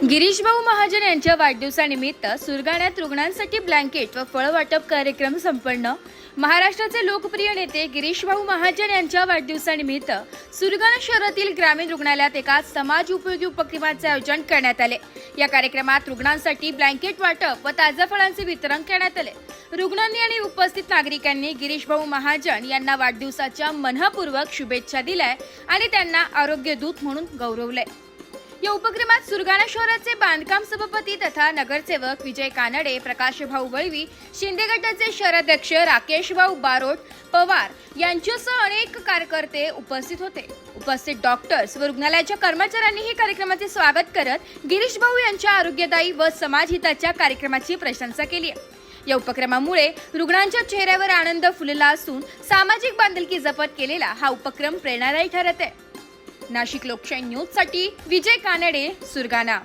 गिरीश भाऊ महाजन यांच्या वाढदिवसानिमित्त सुरगाण्यात रुग्णांसाठी ब्लँकेट व फळ वाटप कार्यक्रम संपन्न। महाराष्ट्राचे लोकप्रिय नेते गिरीश भाऊ महाजन यांच्या वाढदिवसानिमित्त सुरगाणा शहरातील ग्रामीण रुग्णालयात एका समाज उपयोगी उपक्रमाचे आयोजन करण्यात आले। या कार्यक्रमात रुग्णांसाठी ब्लँकेट वाटप व ताजा फळांचे वितरण करण्यात आले। रुग्णांनी आणि उपस्थित नागरिकांनी गिरीश भाऊ महाजन यांना वाढदिवसाच्या मनःपूर्वक शुभेच्छा दिल्या आणि त्यांना आरोग्य दूत म्हणून गौरवले। या उपक्रमात सुरगाणा शहराचे बांधकाम सभापती तथा नगरसेवक विजय कानडे, प्रकाश भाऊ वळवी, शिंदे गटाचे शहराध्यक्ष राकेश भाऊ बारोट पवार यांच्यासह अनेक कार्यकर्ते उपस्थित होते। उपस्थित डॉक्टर्स व रुग्णालयाच्या कर्मचाऱ्यांनी कार्यक्रमाचे स्वागत करत गिरीश भाऊ यांच्या आरोग्यदायी व समाजहिताच्या कार्यक्रमाची प्रशंसा केली आहे। या उपक्रमामुळे रुग्णांच्या चेहऱ्यावर आनंद फुलला असून सामाजिक बांधिलकी जपत केलेला हा उपक्रम प्रेरणादायी ठरत आहे। नाशिक लोकशाही न्यूज साठी विजय कानडे, सुरगाणा।